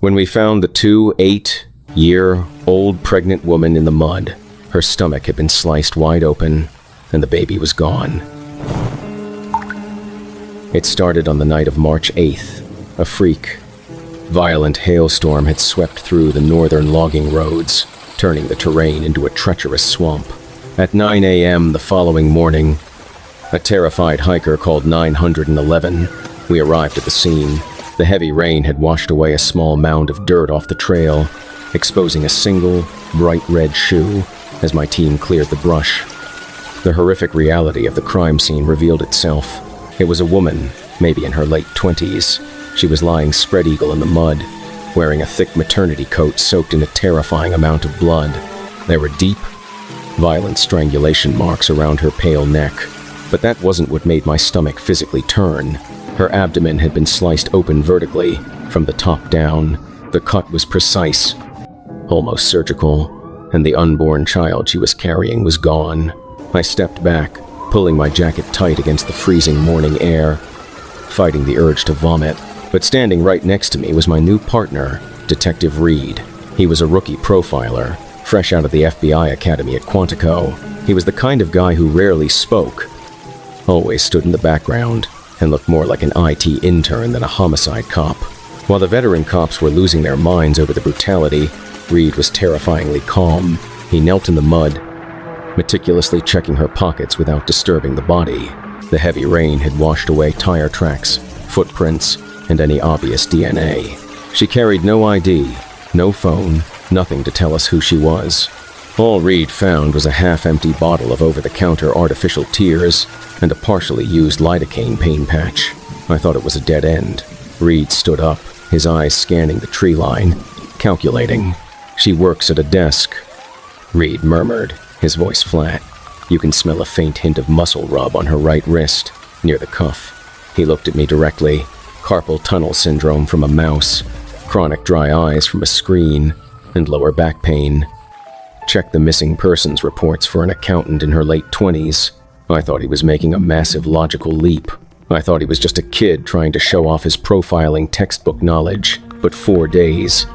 when we found the 8-year-old pregnant woman in the mud. Her stomach had been sliced wide open, and the baby was gone. It started on the night of March 8th, a freak. Violent hailstorm had swept through the northern logging roads, turning the terrain into a treacherous swamp. At 9 a.m. the following morning, a terrified hiker called 911. We arrived at the scene. The heavy rain had washed away a small mound of dirt off the trail, exposing a single, bright red shoe as my team cleared the brush. The horrific reality of the crime scene revealed itself. It was a woman, maybe in her late 20s. She was lying spread eagle in the mud, wearing a thick maternity coat soaked in a terrifying amount of blood. There were deep, violent strangulation marks around her pale neck, but that wasn't what made my stomach physically turn. Her abdomen had been sliced open vertically, from the top down. The cut was precise, almost surgical, and the unborn child she was carrying was gone. I stepped back, pulling my jacket tight against the freezing morning air, fighting the urge to vomit. But standing right next to me was my new partner, Detective Reed. He was a rookie profiler, fresh out of the FBI Academy at Quantico. He was the kind of guy who rarely spoke, always stood in the background, and looked more like an IT intern than a homicide cop. While the veteran cops were losing their minds over the brutality, Reed was terrifyingly calm. He knelt in the mud, meticulously checking her pockets without disturbing the body. The heavy rain had washed away tire tracks, footprints, and any obvious DNA. She carried no ID, no phone, nothing to tell us who she was. All Reed found was a half-empty bottle of over-the-counter artificial tears and a partially used lidocaine pain patch. I thought it was a dead end. Reed stood up, his eyes scanning the tree line, calculating. "She works at a desk," Reed murmured, his voice flat. "You can smell a faint hint of muscle rub on her right wrist, near the cuff." He looked at me directly. Carpal tunnel syndrome from a mouse, chronic dry eyes from a screen, and lower back pain. Check the missing persons reports for an accountant in her late 20s. I thought he was making a massive logical leap. I thought he was just a kid trying to show off his profiling textbook knowledge. But 4 days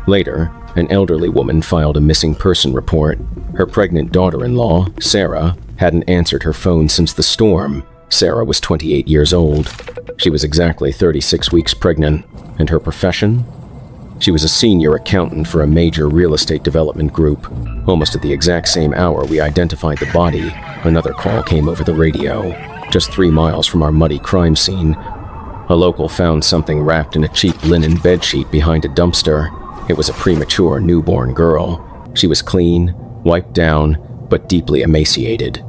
later, an elderly woman filed a missing person report. Her pregnant daughter-in-law, Sarah, hadn't answered her phone since the storm. Sarah was 28 years old. She was exactly 36 weeks pregnant. And her profession? She was a senior accountant for a major real estate development group. Almost at the exact same hour we identified the body, another call came over the radio. Just 3 miles from our muddy crime scene, a local found something wrapped in a cheap linen bedsheet behind a dumpster. It was a premature newborn girl. She was clean, wiped down, but deeply emaciated.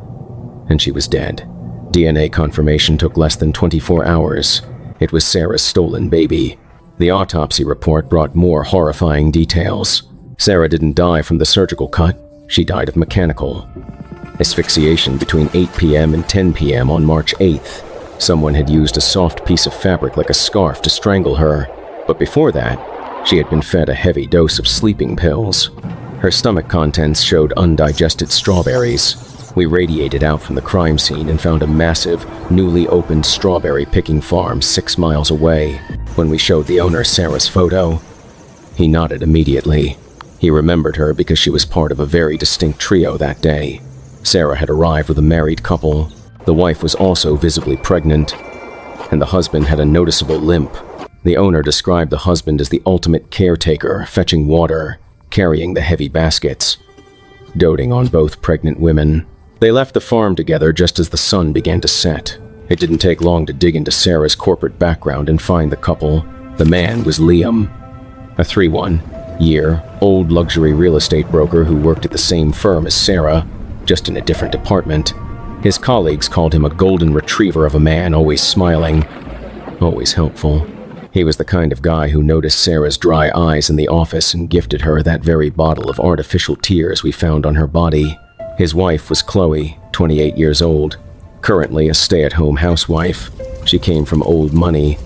And she was dead. DNA confirmation took less than 24 hours. It was Sarah's stolen baby. The autopsy report brought more horrifying details. Sarah didn't die from the surgical cut. She died of mechanical asphyxiation between 8 p.m. and 10 p.m. on March 8th. Someone had used a soft piece of fabric like a scarf to strangle her. But before that, she had been fed a heavy dose of sleeping pills. Her stomach contents showed undigested strawberries. We radiated out from the crime scene and found a massive, newly opened strawberry picking farm 6 miles away. When we showed the owner Sarah's photo, he nodded immediately. He remembered her because she was part of a very distinct trio that day. Sarah had arrived with a married couple. The wife was also visibly pregnant, and the husband had a noticeable limp. The owner described the husband as the ultimate caretaker, fetching water, carrying the heavy baskets, doting on both pregnant women. They left the farm together just as the sun began to set. It didn't take long to dig into Sarah's corporate background and find the couple. The man was Liam, a 31-year-old luxury real estate broker who worked at the same firm as Sarah, just in a different department. His colleagues called him a golden retriever of a man, always smiling, always helpful. He was the kind of guy who noticed Sarah's dry eyes in the office and gifted her that very bottle of artificial tears we found on her body. His wife was Chloe, 28 years old, currently a stay-at-home housewife. She came from old money,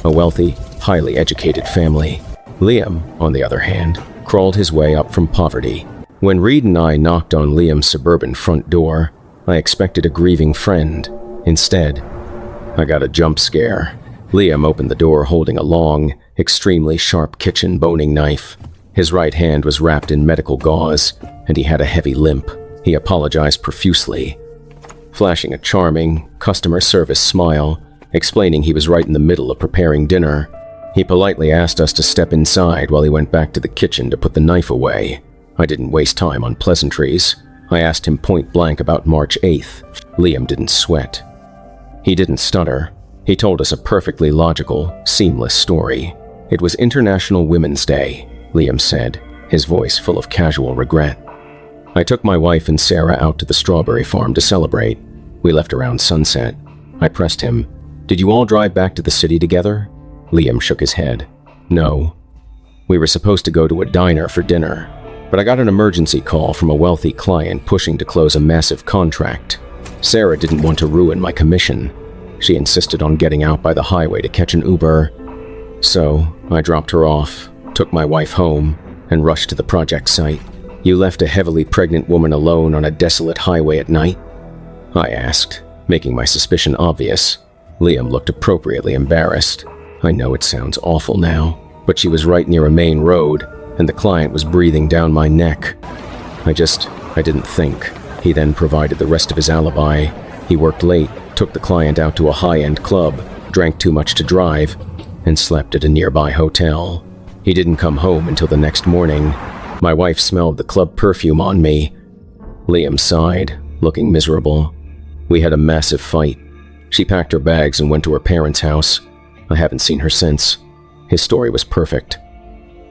a wealthy, highly educated family. Liam, on the other hand, crawled his way up from poverty. When Reed and I knocked on Liam's suburban front door, I expected a grieving friend. Instead, I got a jump scare. Liam opened the door holding a long, extremely sharp kitchen boning knife. His right hand was wrapped in medical gauze, and he had a heavy limp. He apologized profusely, flashing a charming, customer service smile, explaining he was right in the middle of preparing dinner. He politely asked us to step inside while he went back to the kitchen to put the knife away. I didn't waste time on pleasantries. I asked him point blank about March 8th. Liam didn't sweat. He didn't stutter. He told us a perfectly logical, seamless story. It was International Women's Day, Liam said, his voice full of casual regret. I took my wife and Sarah out to the strawberry farm to celebrate. We left around sunset. I pressed him, "Did you all drive back to the city together?" Liam shook his head. "No. We were supposed to go to a diner for dinner, but I got an emergency call from a wealthy client pushing to close a massive contract. Sarah didn't want to ruin my commission. She insisted on getting out by the highway to catch an Uber. So I dropped her off, took my wife home, and rushed to the project site." "You left a heavily pregnant woman alone on a desolate highway at night?" I asked, making my suspicion obvious. Liam looked appropriately embarrassed. "I know it sounds awful now, but she was right near a main road, and the client was breathing down my neck. I didn't think." He then provided the rest of his alibi. He worked late, took the client out to a high-end club, drank too much to drive, and slept at a nearby hotel. He didn't come home until the next morning. My wife smelled the club perfume on me. Liam sighed, looking miserable. We had a massive fight. She packed her bags and went to her parents' house. I haven't seen her since. His story was perfect.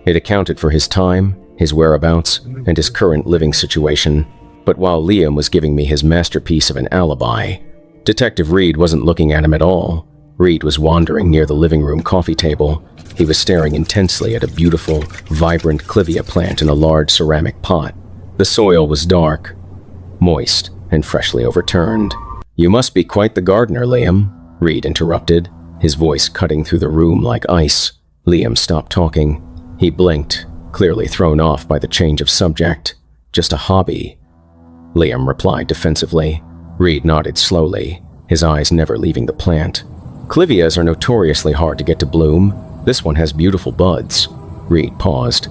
It accounted for his time, his whereabouts, and his current living situation. But while Liam was giving me his masterpiece of an alibi, Detective Reed wasn't looking at him at all. Reed was wandering near the living room coffee table. He was staring intensely at a beautiful, vibrant clivia plant in a large ceramic pot. The soil was dark, moist, and freshly overturned. "You must be quite the gardener, Liam," Reed interrupted, his voice cutting through the room like ice. Liam stopped talking. He blinked, clearly thrown off by the change of subject. "Just a hobby," Liam replied defensively. Reed nodded slowly, his eyes never leaving the plant. "Clivias are notoriously hard to get to bloom. This one has beautiful buds." Reed paused,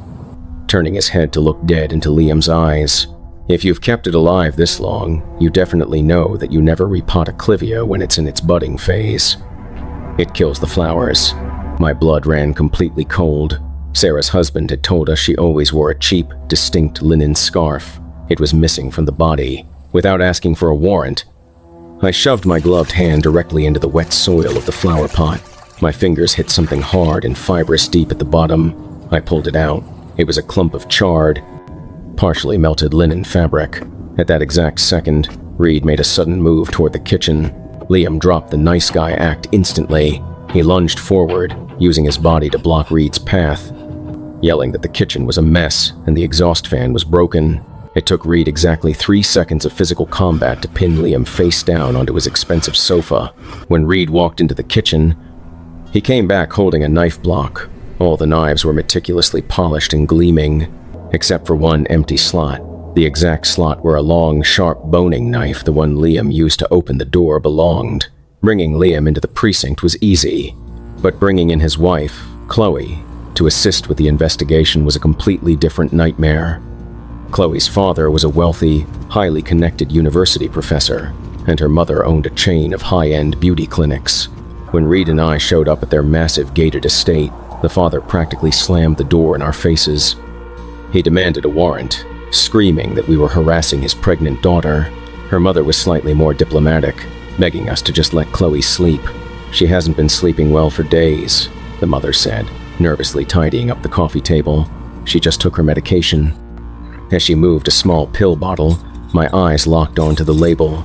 turning his head to look dead into Liam's eyes. "If you've kept it alive this long, you definitely know that you never repot a clivia when it's in its budding phase. It kills the flowers." My blood ran completely cold. Sarah's husband had told us she always wore a cheap, distinct linen scarf. It was missing from the body. Without asking for a warrant, I shoved my gloved hand directly into the wet soil of the flower pot. My fingers hit something hard and fibrous deep at the bottom. I pulled it out. It was a clump of charred, partially melted linen fabric. At that exact second, Reed made a sudden move toward the kitchen. Liam dropped the nice guy act instantly. He lunged forward, using his body to block Reed's path, yelling that the kitchen was a mess and the exhaust fan was broken. It took Reed exactly 3 seconds of physical combat to pin Liam face down onto his expensive sofa. When Reed walked into the kitchen, he came back holding a knife block. All the knives were meticulously polished and gleaming, except for one empty slot. The exact slot where a long, sharp boning knife, the one Liam used to open the door, belonged. Bringing Liam into the precinct was easy, but bringing in his wife, Chloe, to assist with the investigation was a completely different nightmare. Chloe's father was a wealthy, highly connected university professor, and her mother owned a chain of high-end beauty clinics. When Reed and I showed up at their massive gated estate, the father practically slammed the door in our faces. He demanded a warrant, screaming that we were harassing his pregnant daughter. Her mother was slightly more diplomatic, begging us to just let Chloe sleep. "She hasn't been sleeping well for days," the mother said, nervously tidying up the coffee table. "She just took her medication." As she moved a small pill bottle, my eyes locked onto the label.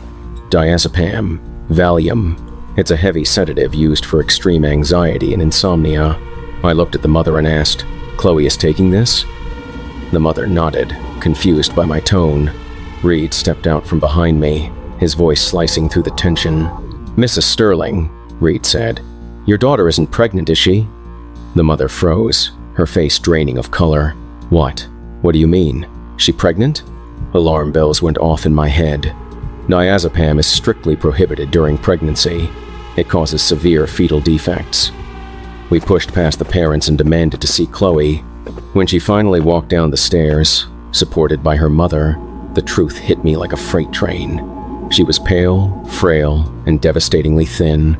Diazepam, Valium. It's a heavy sedative used for extreme anxiety and insomnia. I looked at the mother and asked, "Chloe is taking this?" The mother nodded, confused by my tone. Reed stepped out from behind me, his voice slicing through the tension. "Mrs. Sterling," Reed said, "your daughter isn't pregnant, is she?" The mother froze, her face draining of color. "What? What do you mean? She pregnant?" Alarm bells went off in my head. Diazepam is strictly prohibited during pregnancy. It causes severe fetal defects. We pushed past the parents and demanded to see Chloe. When she finally walked down the stairs, supported by her mother, the truth hit me like a freight train. She was pale, frail, and devastatingly thin.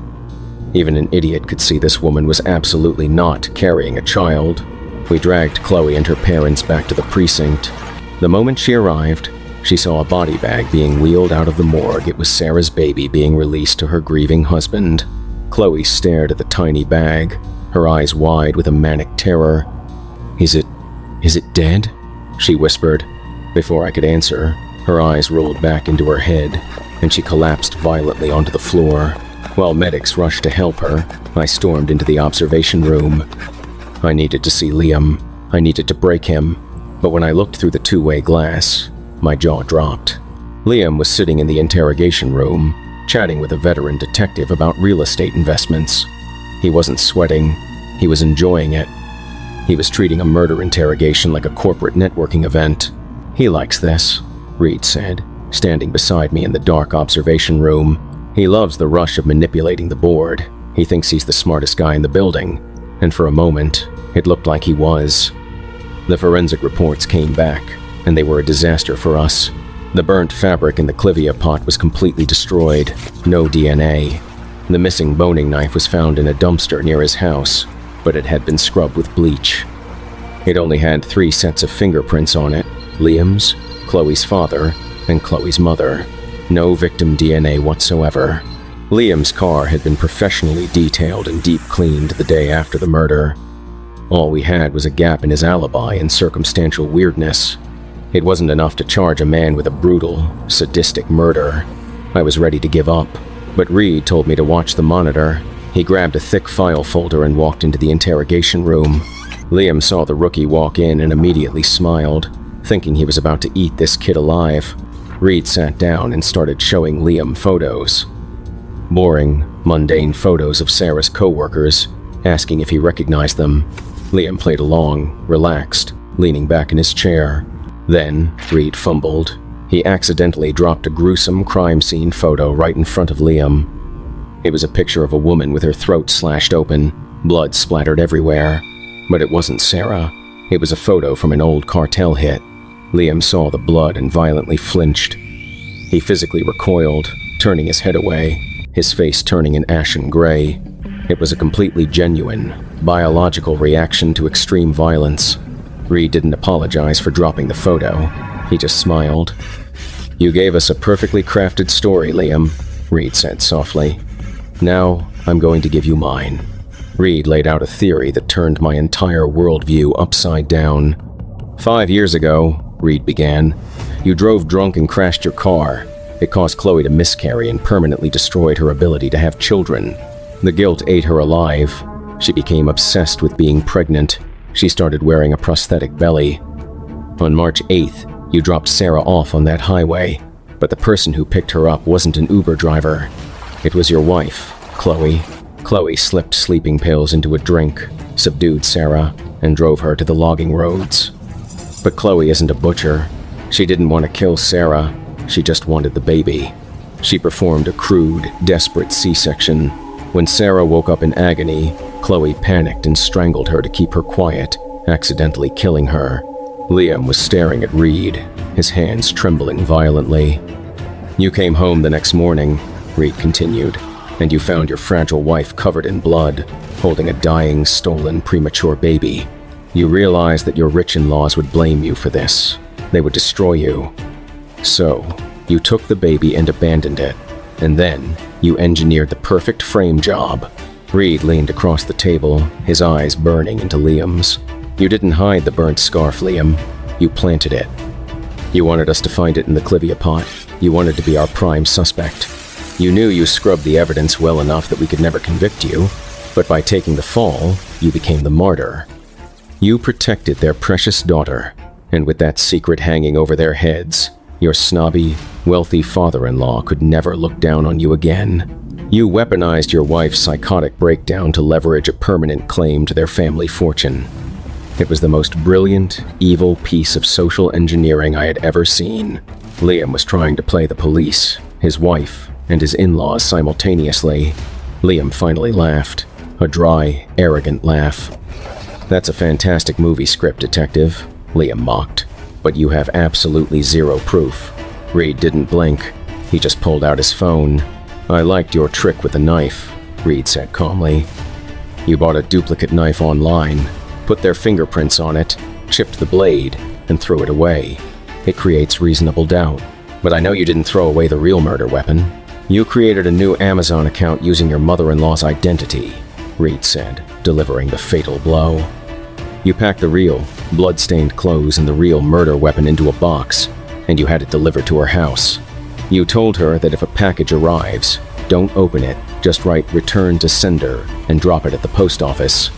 Even an idiot could see this woman was absolutely not carrying a child. We dragged Chloe and her parents back to the precinct. The moment she arrived, she saw a body bag being wheeled out of the morgue. It was Sarah's baby being released to her grieving husband. Chloe stared at the tiny bag, her eyes wide with a manic terror. Is it dead?" she whispered. Before I could answer, her eyes rolled back into her head, and she collapsed violently onto the floor. While medics rushed to help her, I stormed into the observation room. I needed to see Liam. I needed to break him. But when I looked through the two-way glass, my jaw dropped. Liam was sitting in the interrogation room, chatting with a veteran detective about real estate investments. He wasn't sweating. He was enjoying it. He was treating a murder interrogation like a corporate networking event. "He likes this," Reed said, standing beside me in the dark observation room. "He loves the rush of manipulating the board. He thinks he's the smartest guy in the building." And for a moment, it looked like he was. The forensic reports came back, and they were a disaster for us. The burnt fabric in the clivia pot was completely destroyed. No DNA. The missing boning knife was found in a dumpster near his house, but it had been scrubbed with bleach. It only had 3 sets of fingerprints on it: Liam's, Chloe's father, and Chloe's mother. No victim DNA whatsoever. Liam's car had been professionally detailed and deep cleaned the day after the murder. All we had was a gap in his alibi and circumstantial weirdness. It wasn't enough to charge a man with a brutal, sadistic murder. I was ready to give up, but Reed told me to watch the monitor. He grabbed a thick file folder and walked into the interrogation room. Liam saw the rookie walk in and immediately smiled, thinking he was about to eat this kid alive. Reed sat down and started showing Liam photos. Boring, mundane photos of Sarah's co-workers, asking if he recognized them. Liam played along, relaxed, leaning back in his chair. Then, Reed fumbled. He accidentally dropped a gruesome crime scene photo right in front of Liam. It was a picture of a woman with her throat slashed open, blood splattered everywhere. But it wasn't Sarah. It was a photo from an old cartel hit. Liam saw the blood and violently flinched. He physically recoiled, turning his head away, his face turning an ashen gray. It was a completely genuine, biological reaction to extreme violence. Reed didn't apologize for dropping the photo. He just smiled. "You gave us a perfectly crafted story, Liam," Reed said softly. "Now, I'm going to give you mine." Reed laid out a theory that turned my entire worldview upside down. "5 years ago," Reed began, "you drove drunk and crashed your car. It caused Chloe to miscarry and permanently destroyed her ability to have children. The guilt ate her alive. She became obsessed with being pregnant. She started wearing a prosthetic belly. On March 8th, you dropped Sarah off on that highway, but the person who picked her up wasn't an Uber driver. It was your wife, Chloe. Chloe slipped sleeping pills into a drink, subdued Sarah, and drove her to the logging roads. But Chloe isn't a butcher. She didn't want to kill Sarah. She just wanted the baby. She performed a crude, desperate C-section. When Sarah woke up in agony, Chloe panicked and strangled her to keep her quiet, accidentally killing her. Liam was staring at Reed, his hands trembling violently. "You came home the next morning," Reed continued, "and you found your fragile wife covered in blood, holding a dying, stolen, premature baby. You realized that your rich in-laws would blame you for this. They would destroy you. So, you took the baby and abandoned it, and then you engineered the perfect frame job." Reed leaned across the table, his eyes burning into Liam's. "You didn't hide the burnt scarf, Liam. You planted it. You wanted us to find it in the clivia pot. You wanted to be our prime suspect. You knew you scrubbed the evidence well enough that we could never convict you, but by taking the fall, you became the martyr. You protected their precious daughter, and with that secret hanging over their heads, your snobby, wealthy father-in-law could never look down on you again. You weaponized your wife's psychotic breakdown to leverage a permanent claim to their family fortune. It was the most brilliant, evil piece of social engineering I had ever seen." Liam was trying to play the police, his wife, and his in-laws simultaneously. Liam finally laughed. A dry, arrogant laugh. "That's a fantastic movie script, Detective," Liam mocked. "But you have absolutely zero proof." Reed didn't blink. He just pulled out his phone. "I liked your trick with the knife," Reed said calmly. "You bought a duplicate knife online, put their fingerprints on it, chipped the blade, and threw it away. It creates reasonable doubt. But I know you didn't throw away the real murder weapon. You created a new Amazon account using your mother-in-law's identity," Reed said, delivering the fatal blow. "You packed the real, blood-stained clothes and the real murder weapon into a box, and you had it delivered to her house. You told her that if a package arrives, don't open it, just write 'return to sender' and drop it at the post office.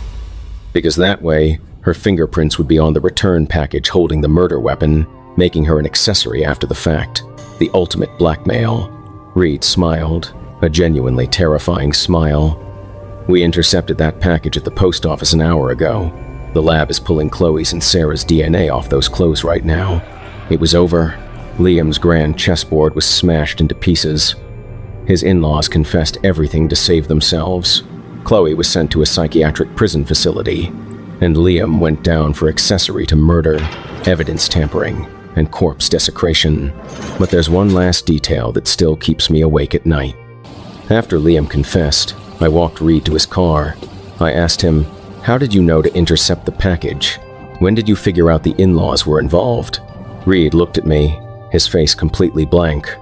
Because that way, her fingerprints would be on the return package holding the murder weapon, making her an accessory after the fact. The ultimate blackmail." Reed smiled, a genuinely terrifying smile. "We intercepted that package at the post office an hour ago. The lab is pulling Chloe's and Sarah's DNA off those clothes right now. It was over. Liam's grand chessboard was smashed into pieces. His in-laws confessed everything to save themselves. Chloe was sent to a psychiatric prison facility, and Liam went down for accessory to murder, evidence tampering, and corpse desecration. But there's one last detail that still keeps me awake at night. After Liam confessed, I walked Reed to his car. I asked him, 'How did you know to intercept the package? When did you figure out the in-laws were involved?' Reed looked at me, his face completely blank.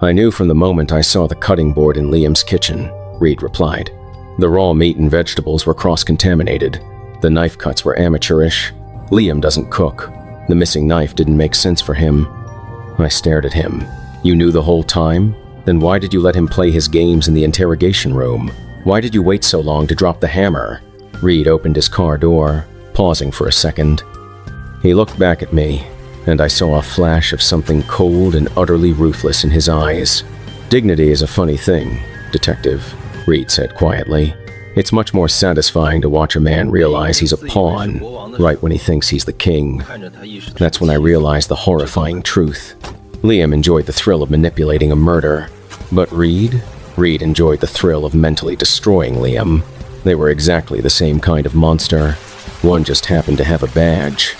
'I knew from the moment I saw the cutting board in Liam's kitchen,' Reed replied. 'The raw meat and vegetables were cross-contaminated. The knife cuts were amateurish. Liam doesn't cook. The missing knife didn't make sense for him.' I stared at him. 'You knew the whole time? Then why did you let him play his games in the interrogation room? Why did you wait so long to drop the hammer?' Reed opened his car door, pausing for a second. He looked back at me, and I saw a flash of something cold and utterly ruthless in his eyes. 'Dignity is a funny thing, Detective,' Reed said quietly. 'It's much more satisfying to watch a man realize he's a pawn, right when he thinks he's the king.' That's when I realized the horrifying truth. Liam enjoyed the thrill of manipulating a murder, but Reed enjoyed the thrill of mentally destroying Liam. They were exactly the same kind of monster. One just happened to have a badge.